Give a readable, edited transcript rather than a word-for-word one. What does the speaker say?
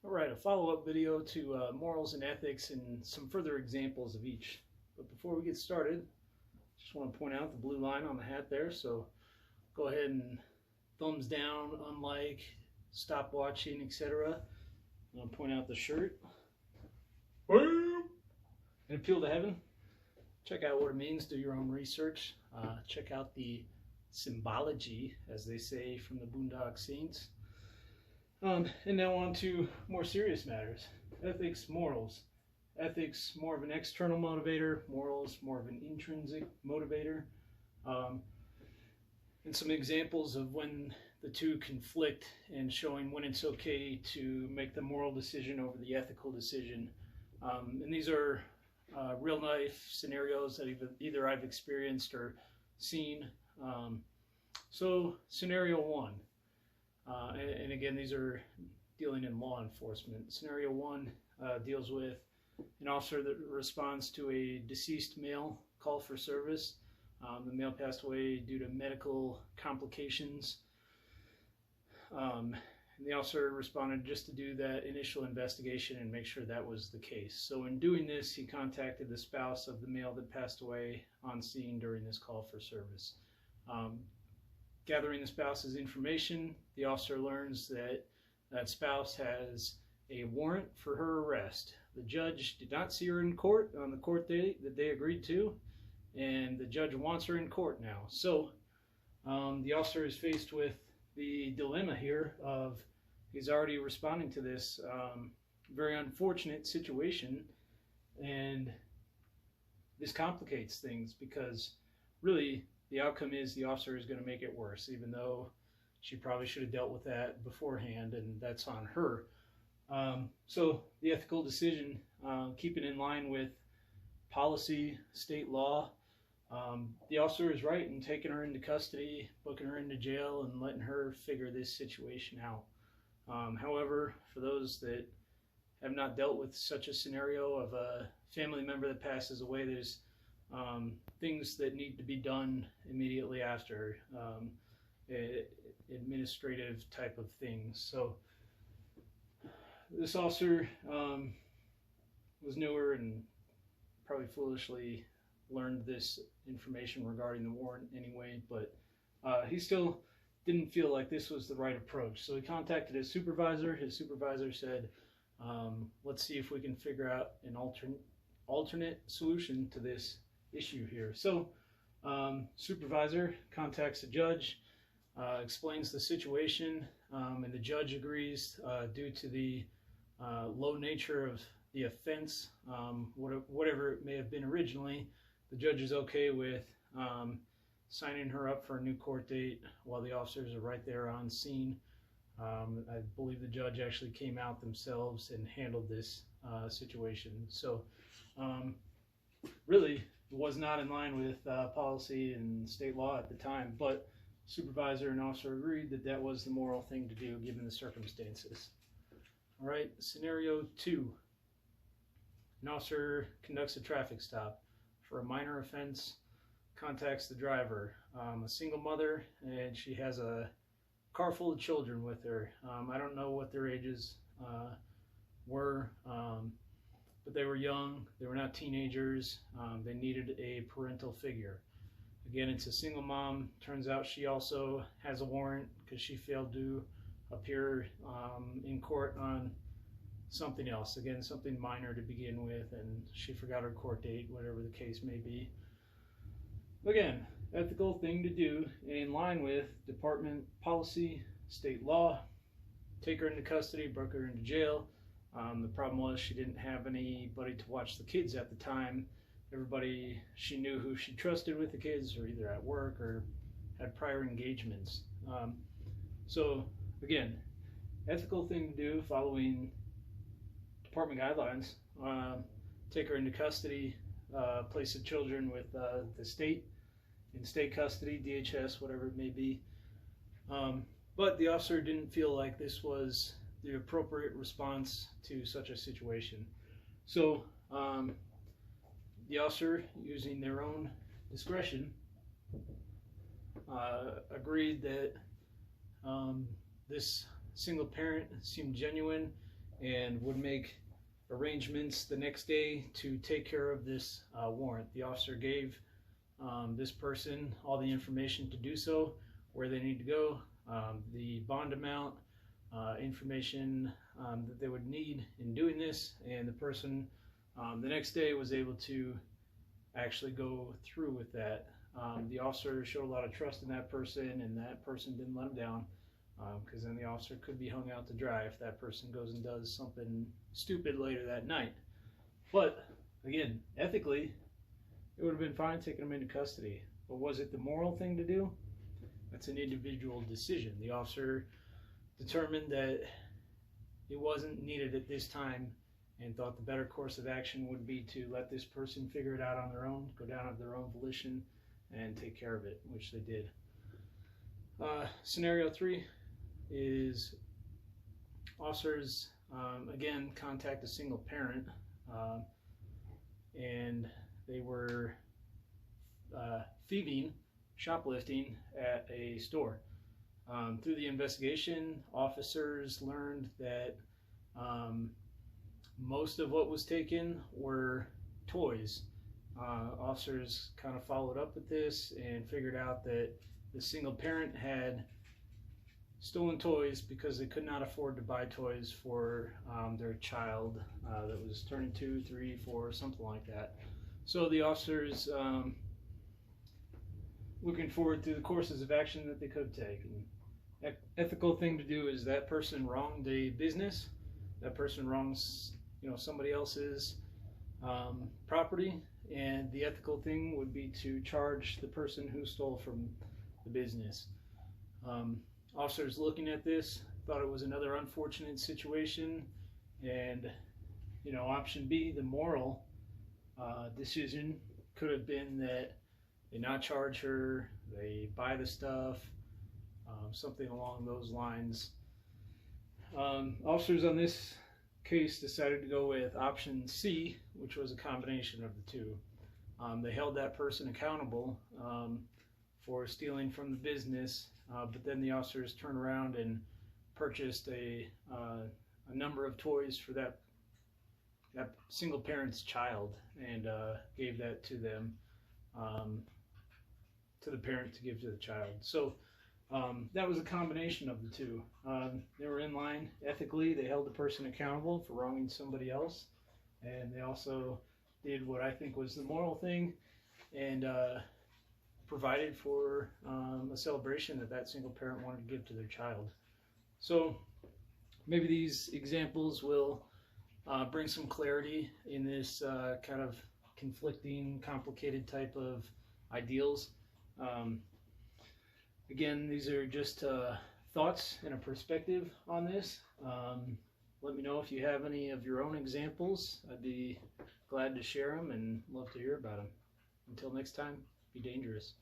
All right, a follow-up video to morals and ethics and some further examples of each. But before we get started, just want to point out the blue line on the hat there. So go ahead and thumbs down, unlike, stop watching, etc. I'm going to point out the shirt. And appeal to heaven. Check out what it means. Do your own research. Check out the symbology, as they say, from the Boondock Saints. And now on to more serious matters. Ethics, morals. Ethics, more of an external motivator. Morals, more of an intrinsic motivator. And some examples of when the two conflict and showing when it's okay to make the moral decision over the ethical decision. And these are real life scenarios that either I've experienced or seen. So scenario one. And again, these are dealing in law enforcement. Scenario one deals with an officer that responds to a deceased male call for service. The male passed away due to medical complications. And the officer responded just to do that initial investigation and make sure that was the case. So in doing this, he contacted the spouse of the male that passed away on scene during this call for service. Gathering the spouse's information, the officer learns that that spouse has a warrant for her arrest. The judge did not see her in court on the court date that they agreed to, and the judge wants her in court now. So the officer is faced with the dilemma here of he's already responding to this very unfortunate situation, and this complicates things because really the outcome is the officer is going to make it worse, even though she probably should have dealt with that beforehand, and that's on her. So the ethical decision, keeping in line with policy, state law, the officer is right in taking her into custody, booking her into jail, and letting her figure this situation out. However, for those that have not dealt with such a scenario of a family member that passes away, there's things that need to be done immediately after, administrative type of things. So this officer was newer and probably foolishly learned this information regarding the warrant anyway, but he still didn't feel like this was the right approach. So he contacted his supervisor. His supervisor said, let's see if we can figure out an alternate solution to this issue here. So supervisor contacts the judge, explains the situation, and the judge agrees due to the low nature of the offense, whatever it may have been originally. The judge is okay with signing her up for a new court date while the officers are right there on scene. I believe the judge actually came out themselves and handled this situation. So really, it was not in line with policy and state law at the time, but supervisor and officer agreed that that was the moral thing to do given the circumstances. All right, scenario two. An officer conducts a traffic stop for a minor offense, contacts the driver, a single mother, and she has a car full of children with her. I don't know what their ages were, but they were young. They were not teenagers. They needed a parental figure. Again, it's a single mom. Turns out she also has a warrant because she failed to appear in court on something else. Again, something minor to begin with, and she forgot her court date, whatever the case may be. Again, ethical thing to do in line with department policy, state law. Take her into custody, book her into jail. The problem was she didn't have anybody to watch the kids at the time. Everybody she knew who she trusted with the kids were either at work or had prior engagements. So again, ethical thing to do following department guidelines. Take her into custody, place the children with the state, in state custody, DHS, whatever it may be. But the officer didn't feel like this was the appropriate response to such a situation. So the officer, using their own discretion, agreed that this single parent seemed genuine and would make arrangements the next day to take care of this warrant. The officer gave this person all the information to do so, where they need to go, the bond amount, information that they would need in doing this, and the person the next day was able to actually go through with that. The officer showed a lot of trust in that person, and that person didn't let him down, because then the officer could be hung out to dry if that person goes and does something stupid later that night. But again, ethically, it would have been fine taking him into custody. But was it the moral thing to do? That's an individual decision. The officer determined that it wasn't needed at this time and thought the better course of action would be to let this person figure it out on their own, go down of their own volition, and take care of it, which they did. Scenario 3 is officers, again, contact a single parent, and they were thieving, shoplifting at a store. Through the investigation, officers learned that most of what was taken were toys. Officers kind of followed up with this and figured out that the single parent had stolen toys because they could not afford to buy toys for their child that was turning 2, 3, 4, something like that. So the officers, looking forward to the courses of action that they could take. And ethical thing to do is that person wronged a business, that person wrongs somebody else's property, and the ethical thing would be to charge the person who stole from the business. Officers looking at this thought it was another unfortunate situation, and option B, the moral decision, could have been that they not charge her, they buy the stuff, something along those lines. Officers on this case decided to go with option C, which was a combination of the two. They held that person accountable for stealing from the business, but then the officers turned around and purchased a number of toys for that single parent's child, and gave that to them, to the parent to give to the child. So that was a combination of the two. They were in line ethically. They held the person accountable for wronging somebody else, and they also did what I think was the moral thing, and provided for a celebration that single parent wanted to give to their child. So maybe these examples will bring some clarity in this kind of conflicting, complicated type of ideals. Again, these are just thoughts and a perspective on this. Let me know if you have any of your own examples. I'd be glad to share them and love to hear about them. Until next time, be dangerous.